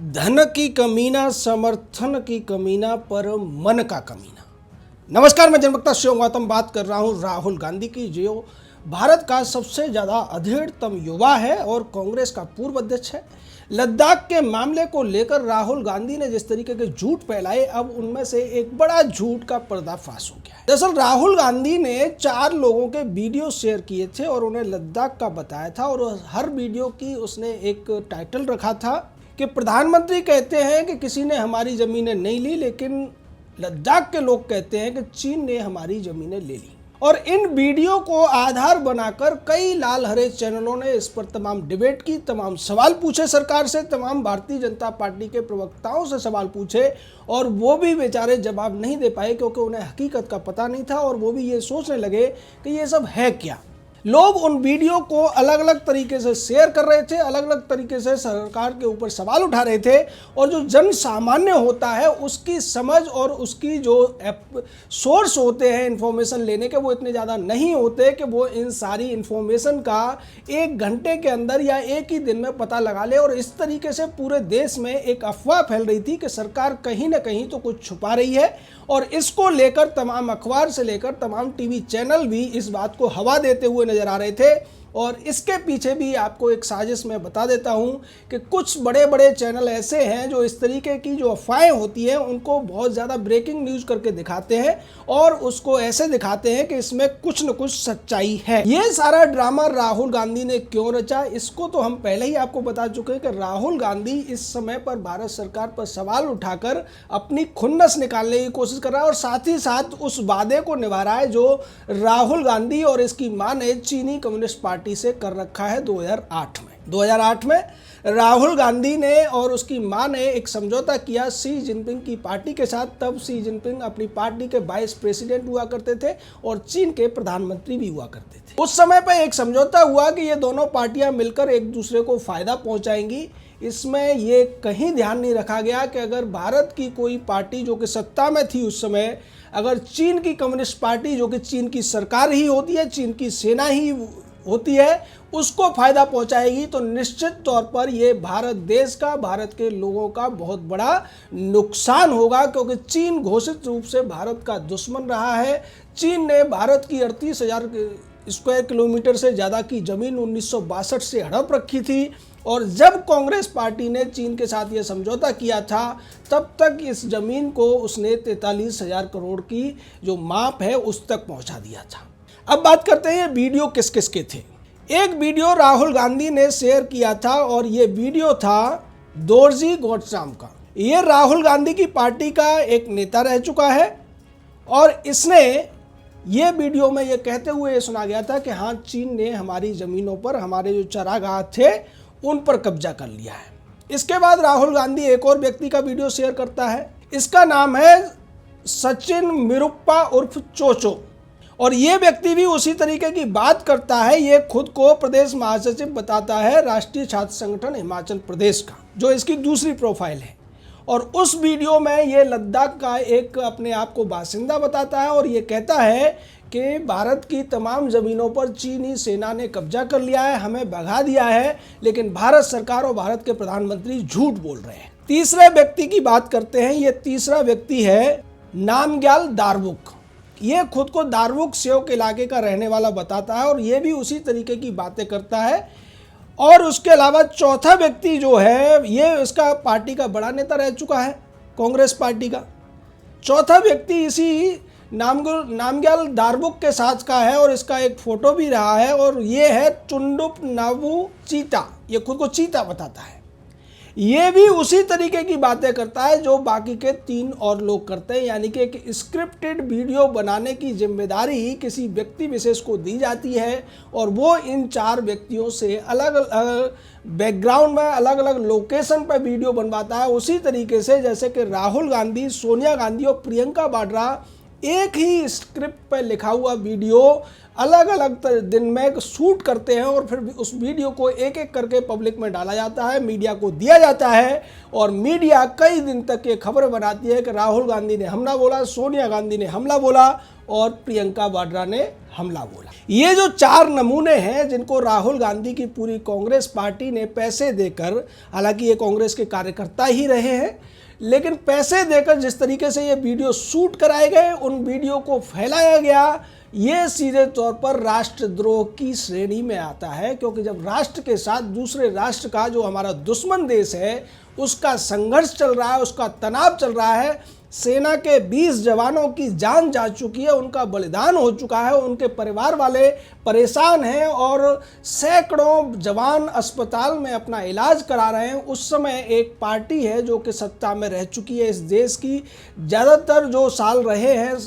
धन की कमीना, समर्थन की कमीना, पर मन का कमीना। नमस्कार, मैं जनवक्ता शिव गौतम बात कर रहा हूं राहुल गांधी की, जो भारत का सबसे ज़्यादा अधेड़तम युवा है और कांग्रेस का पूर्व अध्यक्ष है। लद्दाख के मामले को लेकर राहुल गांधी ने जिस तरीके के झूठ फैलाए, अब उनमें से एक बड़ा झूठ का पर्दाफाश हो गया है। दरअसल राहुल गांधी ने 4 लोगों के वीडियो शेयर किए थे और उन्हें लद्दाख का बताया था, और हर वीडियो की उसने एक टाइटल रखा था कि प्रधानमंत्री कहते हैं कि किसी ने हमारी ज़मीनें नहीं ली, लेकिन लद्दाख के लोग कहते हैं कि चीन ने हमारी ज़मीनें ले ली। और इन वीडियो को आधार बनाकर कई लाल हरे चैनलों ने इस पर तमाम डिबेट की, तमाम सवाल पूछे सरकार से, तमाम भारतीय जनता पार्टी के प्रवक्ताओं से सवाल पूछे, और वो भी बेचारे जवाब नहीं दे पाए क्योंकि उन्हें हकीकत का पता नहीं था, और वो भी ये सोचने लगे कि ये सब है क्या। लोग उन वीडियो को अलग अलग तरीके से शेयर कर रहे थे, अलग अलग तरीके से सरकार के ऊपर सवाल उठा रहे थे, और जो जन सामान्य होता है उसकी समझ और उसकी जो सोर्स होते हैं इन्फॉर्मेशन लेने के, वो इतने ज़्यादा नहीं होते कि वो इन सारी इन्फॉर्मेशन का 1 घंटे के अंदर या एक ही दिन में पता लगा ले। और इस तरीके से पूरे देश में एक अफवाह फैल रही थी कि सरकार कहीं ना कहीं तो कुछ छुपा रही है, और इसको लेकर तमाम अखबार से लेकर तमाम टीवी चैनल भी इस बात को हवा देते हुए नजर आ रहे थे। और इसके पीछे भी आपको एक साजिश मैं बता देता हूं कि कुछ बड़े बड़े चैनल ऐसे हैं जो इस तरीके की जो अफवाहें होती हैं उनको बहुत ज़्यादा ब्रेकिंग न्यूज़ करके दिखाते हैं, और उसको ऐसे दिखाते हैं कि इसमें कुछ न कुछ सच्चाई है। ये सारा ड्रामा राहुल गांधी ने क्यों रचा, इसको तो हम पहले ही आपको बता चुके हैं कि राहुल गांधी इस समय पर भारत सरकार पर सवाल उठाकर अपनी खुन्नस निकालने की कोशिश कर रहा है, और साथ ही साथ उस वादे को निभा रहा है जो राहुल गांधी और इसकी मां ने चीनी कम्युनिस्ट पार्टी से कर रखा है 2008 में राहुल गांधी ने और उसकी मां ने एक समझौता किया शी जिनपिंग की पार्टी के साथ। तब शी जिनपिंग अपनी पार्टी के वाइस प्रेसिडेंट हुआ करते थे और चीन के प्रधानमंत्री भी हुआ करते थे। उस समय पर एक समझौता हुआ कि ये दोनों पार्टियां मिलकर एक दूसरे को फायदा पहुंचाएंगी। इसमें ये कहीं ध्यान नहीं रखा गया कि अगर भारत की कोई पार्टी जो कि सत्ता में थी उस समय, अगर चीन की कम्युनिस्ट पार्टी जो कि चीन की सरकार ही होती है, चीन की सेना ही होती है, उसको फायदा पहुंचाएगी, तो निश्चित तौर पर ये भारत देश का, भारत के लोगों का बहुत बड़ा नुकसान होगा, क्योंकि चीन घोषित रूप से भारत का दुश्मन रहा है। चीन ने भारत की 38,000 स्क्वायर किलोमीटर से ज़्यादा की ज़मीन 1962 से हड़प रखी थी, और जब कांग्रेस पार्टी ने चीन के साथ ये समझौता किया था तब तक इस ज़मीन को उसने 43,000 करोड़ की जो माप है उस तक पहुंचा दिया था। अब बात करते हैं ये वीडियो किस किस के थे। एक वीडियो राहुल गांधी ने शेयर किया था, और ये वीडियो था दोरजी गोडसाम का। ये राहुल गांधी की पार्टी का एक नेता रह चुका है, और इसने ये वीडियो में ये कहते हुए ये सुना गया था कि हाँ, चीन ने हमारी ज़मीनों पर, हमारे जो चरागाह थे उन पर कब्जा कर लिया है। इसके बाद राहुल गांधी एक और व्यक्ति का वीडियो शेयर करता है। इसका नाम है सचिन मिरुप्पा उर्फ चोचो, और ये व्यक्ति भी उसी तरीके की बात करता है। ये खुद को प्रदेश महासचिव बताता है राष्ट्रीय छात्र संगठन हिमाचल प्रदेश का, जो इसकी दूसरी प्रोफाइल है। और उस वीडियो में ये लद्दाख का एक अपने आप को बासिंदा बताता है, और ये कहता है कि भारत की तमाम ज़मीनों पर चीनी सेना ने कब्जा कर लिया है, हमें भगा दिया है, लेकिन भारत सरकार और भारत के प्रधानमंत्री झूठ बोल रहे हैं। तीसरे व्यक्ति की बात करते हैं। ये तीसरा व्यक्ति है नामग्याल दारबुक। ये खुद को दारबुक सेवक इलाके का रहने वाला बताता है, और ये भी उसी तरीके की बातें करता है। और उसके अलावा चौथा व्यक्ति जो है, ये इसका पार्टी का बड़ा नेता रह चुका है, कांग्रेस पार्टी का। चौथा व्यक्ति इसी नामग्याल दारबुक के साथ का है, और इसका एक फोटो भी रहा है, और ये है चुंडुप नाबू चीता। ये खुद को चीता बताता है। ये भी उसी तरीके की बातें करता है जो बाकी के 3 और लोग करते हैं, यानी कि एक स्क्रिप्टेड वीडियो बनाने की जिम्मेदारी किसी व्यक्ति विशेष को दी जाती है, और वो इन 4 व्यक्तियों से अलग अलग बैकग्राउंड में, अलग अलग लोकेशन पर वीडियो बनवाता है। उसी तरीके से जैसे कि राहुल गांधी, सोनिया गांधी और प्रियंका वाड्रा एक ही स्क्रिप्ट पर लिखा हुआ वीडियो अलग अलग दिन में शूट करते हैं, और फिर उस वीडियो को एक एक करके पब्लिक में डाला जाता है, मीडिया को दिया जाता है, और मीडिया कई दिन तक ये खबर बनाती है कि राहुल गांधी ने हमला बोला, सोनिया गांधी ने हमला बोला, और प्रियंका वाड्रा ने हमला बोला। ये जो 4 नमूने हैं जिनको राहुल गांधी की पूरी कांग्रेस पार्टी ने पैसे देकर, हालांकि ये कांग्रेस के कार्यकर्ता ही रहे हैं, लेकिन पैसे देकर जिस तरीके से ये वीडियो शूट कराए गए, उन वीडियो को फैलाया गया, ये सीधे तौर पर राष्ट्रद्रोह की श्रेणी में आता है। क्योंकि जब राष्ट्र के साथ दूसरे राष्ट्र का, जो हमारा दुश्मन देश है, उसका संघर्ष चल रहा है, उसका तनाव चल रहा है, सेना के 20 जवानों की जान जा चुकी है, उनका बलिदान हो चुका है, उनके परिवार वाले परेशान हैं और सैकड़ों जवान अस्पताल में अपना इलाज करा रहे हैं, उस समय एक पार्टी है जो कि सत्ता में रह चुकी है। इस देश की ज़्यादातर जो साल रहे हैं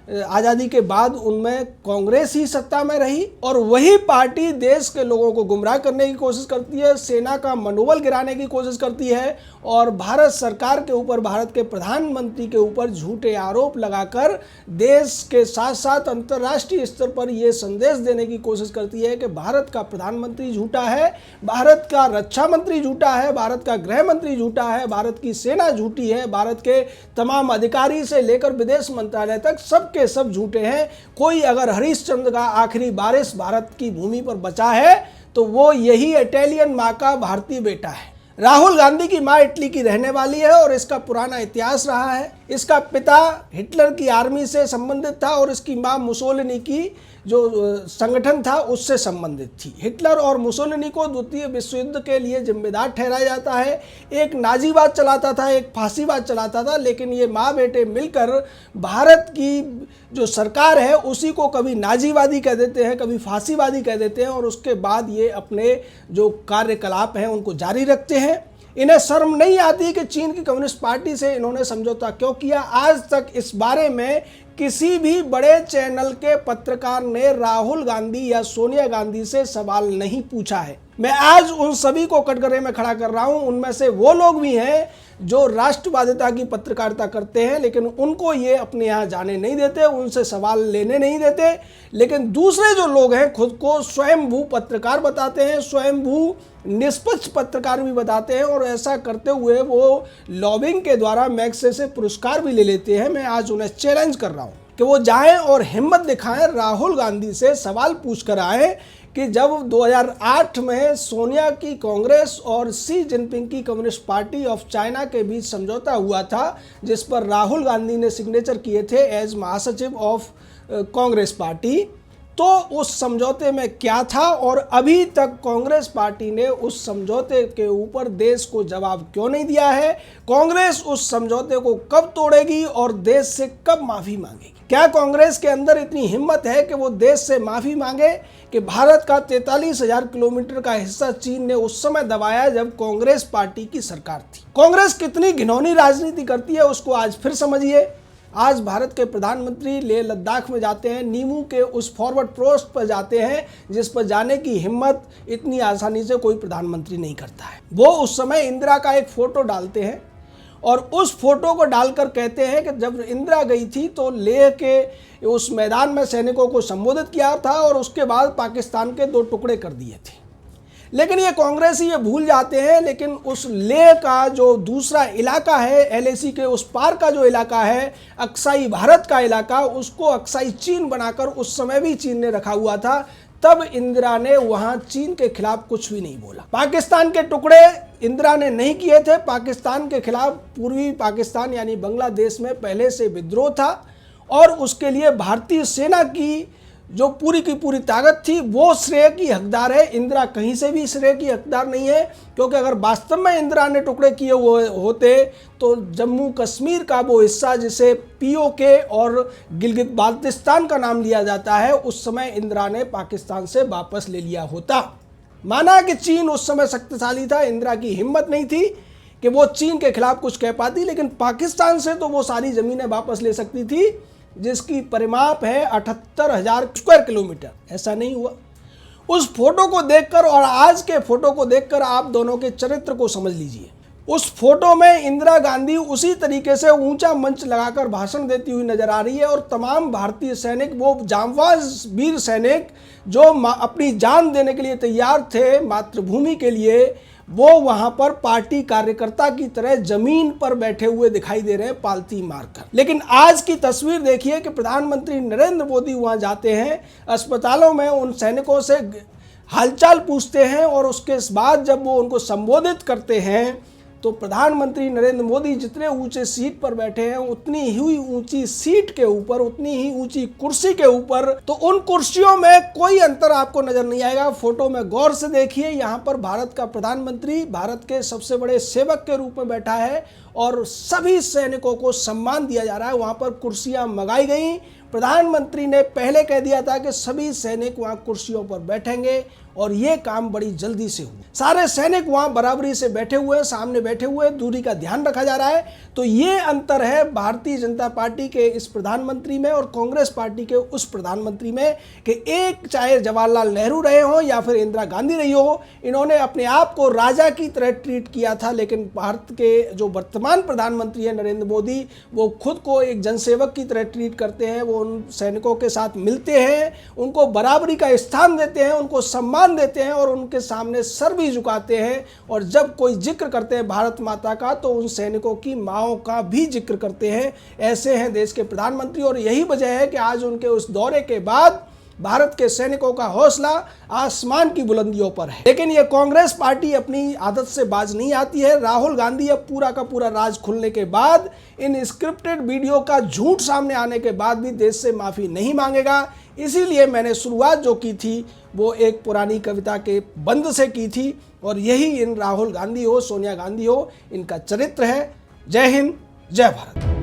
आज़ादी के बाद, उनमें कांग्रेस ही सत्ता में रही और वही पार्टी देश के लोगों को गुमराह करने की कोशिश करती है, सेना का मनोबल गिराने की कोशिश करती है और भारत सरकार के ऊपर, भारत के प्रधानमंत्री के ऊपर झूठे आरोप लगाकर देश के साथ साथ अंतर्राष्ट्रीय स्तर पर यह संदेश देने की कोशिश करती है कि भारत का प्रधानमंत्री झूठा है, भारत का रक्षा मंत्री झूठा है, भारत का गृह मंत्री झूठा है, भारत की सेना झूठी है, भारत के तमाम अधिकारी से लेकर विदेश मंत्रालय तक सब के सब झूठे हैं। कोई अगर हरिश्चंद्र का आखिरी बारिश भारत की भूमि पर बचा है तो वो यही इटालियन माँ का भारतीय बेटा है। राहुल गांधी की माँ इटली की रहने वाली है और इसका पुराना इतिहास रहा है। इसका पिता हिटलर की आर्मी से संबंधित था और इसकी माँ मुसोलिनी की जो संगठन था उससे संबंधित थी। हिटलर और मुसोलिनी को द्वितीय विश्व युद्ध के लिए जिम्मेदार ठहराया जाता है। एक नाजीवाद चलाता था, एक फांसीवाद चलाता था, लेकिन ये माँ बेटे मिलकर भारत की जो सरकार है उसी को कभी नाजीवादी कह देते हैं, कभी फांसीवादी कह देते हैं और उसके बाद ये अपने जो कार्यकलाप हैं उनको जारी रखते हैं। इन्हें शर्म नहीं आती कि चीन की कम्युनिस्ट पार्टी से इन्होंने समझौता क्यों किया। आज तक इस बारे में किसी भी बड़े चैनल के पत्रकार ने राहुल गांधी या सोनिया गांधी से सवाल नहीं पूछा है। मैं आज उन सभी को कटघरे में खड़ा कर रहा हूं। उनमें से वो लोग भी हैं जो राष्ट्रवादिता की पत्रकारिता करते हैं, लेकिन उनको ये अपने यहाँ जाने नहीं देते, उनसे सवाल लेने नहीं देते। लेकिन दूसरे जो लोग हैं खुद को स्वयंभू पत्रकार बताते हैं, स्वयंभू निष्पक्ष पत्रकार भी बताते हैं और ऐसा करते हुए वो लॉबिंग के द्वारा मैग्सेसे से पुरस्कार भी ले लेते हैं। मैं आज उन्हें चैलेंज कर रहा हूँ कि वो जाएं और हिम्मत दिखाएं, राहुल गांधी से सवाल पूछ कर आए कि जब 2008 में सोनिया की कांग्रेस और शी जिनपिंग की कम्युनिस्ट पार्टी ऑफ चाइना के बीच समझौता हुआ था, जिस पर राहुल गांधी ने सिग्नेचर किए थे एज महासचिव ऑफ कांग्रेस पार्टी, तो उस समझौते में क्या था और अभी तक कांग्रेस पार्टी ने उस समझौते के ऊपर देश को जवाब क्यों नहीं दिया है। कांग्रेस उस समझौते को कब तोड़ेगी और देश से कब माफ़ी मांगेगी। क्या कांग्रेस के अंदर इतनी हिम्मत है कि वो देश से माफ़ी मांगे कि भारत का 43,000 किलोमीटर का हिस्सा चीन ने उस समय दबाया जब कांग्रेस पार्टी की सरकार थी। कांग्रेस कितनी घिनौनी राजनीति करती है उसको आज फिर समझिए। आज भारत के प्रधानमंत्री लेह लद्दाख में जाते हैं, नीमू के उस फॉरवर्ड पोस्ट पर जाते हैं जिस पर जाने की हिम्मत इतनी आसानी से कोई प्रधानमंत्री नहीं करता है। वो उस समय इंदिरा का एक फ़ोटो डालते हैं और उस फोटो को डालकर कहते हैं कि जब इंदिरा गई थी तो लेह के उस मैदान में सैनिकों को संबोधित किया था और उसके बाद पाकिस्तान के 2 टुकड़े कर दिए थे। लेकिन ये कांग्रेसी ये भूल जाते हैं, लेकिन उस लेह का जो दूसरा इलाका है, एलएसी के उस पार का जो इलाका है, अक्साई भारत का इलाका, उसको अक्साई चीन बनाकर उस समय भी चीन ने रखा हुआ था। तब इंदिरा ने वहां चीन के खिलाफ कुछ भी नहीं बोला। पाकिस्तान के टुकड़े इंदिरा ने नहीं किए थे। पाकिस्तान के खिलाफ पूर्वी पाकिस्तान यानी बांग्लादेश में पहले से विद्रोह था और उसके लिए भारतीय सेना की जो पूरी की पूरी ताकत थी वो श्रेय की हकदार है। इंदिरा कहीं से भी श्रेय की हकदार नहीं है, क्योंकि अगर वास्तव में इंदिरा ने टुकड़े किए हुए होते तो जम्मू कश्मीर का वो हिस्सा जिसे पीओके और गिलगित बाल्टिस्तान का नाम लिया जाता है, उस समय इंदिरा ने पाकिस्तान से वापस ले लिया होता। माना कि चीन उस समय शक्तिशाली था, इंदिरा की हिम्मत नहीं थी कि वो चीन के खिलाफ कुछ कह पाती, लेकिन पाकिस्तान से तो वो सारी ज़मीनें वापस ले सकती थी जिसकी परिमाप है 78,000 स्क्वायर किलोमीटर। ऐसा नहीं हुआ। उस फोटो को देखकर और आज के फोटो को देखकर आप दोनों के चरित्र को समझ लीजिए। उस फोटो में इंदिरा गांधी उसी तरीके से ऊंचा मंच लगाकर भाषण देती हुई नजर आ रही है और तमाम भारतीय सैनिक, वो जांबाज वीर सैनिक जो अपनी जान देने के लिए तैयार थे मातृभूमि के लिए, वो वहां पर पार्टी कार्यकर्ता की तरह जमीन पर बैठे हुए दिखाई दे रहे हैं पालथी मारकर। लेकिन आज की तस्वीर देखिए कि प्रधानमंत्री नरेंद्र मोदी वहां जाते हैं, अस्पतालों में उन सैनिकों से हालचाल पूछते हैं और उसके बाद जब वो उनको संबोधित करते हैं तो प्रधानमंत्री नरेंद्र मोदी जितने ऊंचे सीट पर बैठे हैं उतनी ही ऊंची सीट के ऊपर, उतनी ही ऊंची कुर्सी के ऊपर, तो उन कुर्सियों में कोई अंतर आपको नजर नहीं आएगा। फोटो में गौर से देखिए, यहाँ पर भारत का प्रधानमंत्री भारत के सबसे बड़े सेवक के रूप में बैठा है और सभी सैनिकों को सम्मान दिया जा रहा है। वहां पर कुर्सियां मंगाई गई। प्रधानमंत्री ने पहले कह दिया था कि सभी सैनिक वहां कुर्सियों पर बैठेंगे और ये काम बड़ी जल्दी से हुआ। सारे सैनिक वहां बराबरी से बैठे हुए, सामने बैठे हुए, दूरी का ध्यान रखा जा रहा है। तो ये अंतर है भारतीय जनता पार्टी के इस प्रधानमंत्री में और कांग्रेस पार्टी के उस प्रधानमंत्री में कि एक चाहे जवाहरलाल नेहरू रहे हो या फिर इंदिरा गांधी रही हो, इन्होंने अपने आप को राजा की तरह ट्रीट किया था। लेकिन भारत के जो वर्तमान प्रधानमंत्री है नरेंद्र मोदी, वो खुद को एक जनसेवक की तरह ट्रीट करते हैं। वो उन सैनिकों के साथ मिलते हैं, उनको बराबरी का स्थान देते हैं, उनको सम्मान देते हैं और उनके सामने सर भी झुकाते हैं। और जब कोई जिक्र करते हैं भारत माता का तो उन सैनिकों की माओं का भी जिक्र करते हैं। ऐसे हैं देश के प्रधानमंत्री और यही वजह है कि आज उनके उस दौरे के बाद भारत के सैनिकों का हौसला आसमान की बुलंदियों पर है। लेकिन यह कांग्रेस पार्टी अपनी आदत से बाज नहीं आती है। राहुल गांधी अब पूरा का पूरा राज खुलने के बाद, इन स्क्रिप्टेड वीडियो का झूठ सामने आने के बाद भी देश से माफी नहीं मांगेगा। इसीलिए मैंने शुरुआत जो की थी वो एक पुरानी कविता के बंद से की थी और यही इन राहुल गांधी हो, सोनिया गांधी हो, इनका चरित्र है। जय हिंद, जय भारत।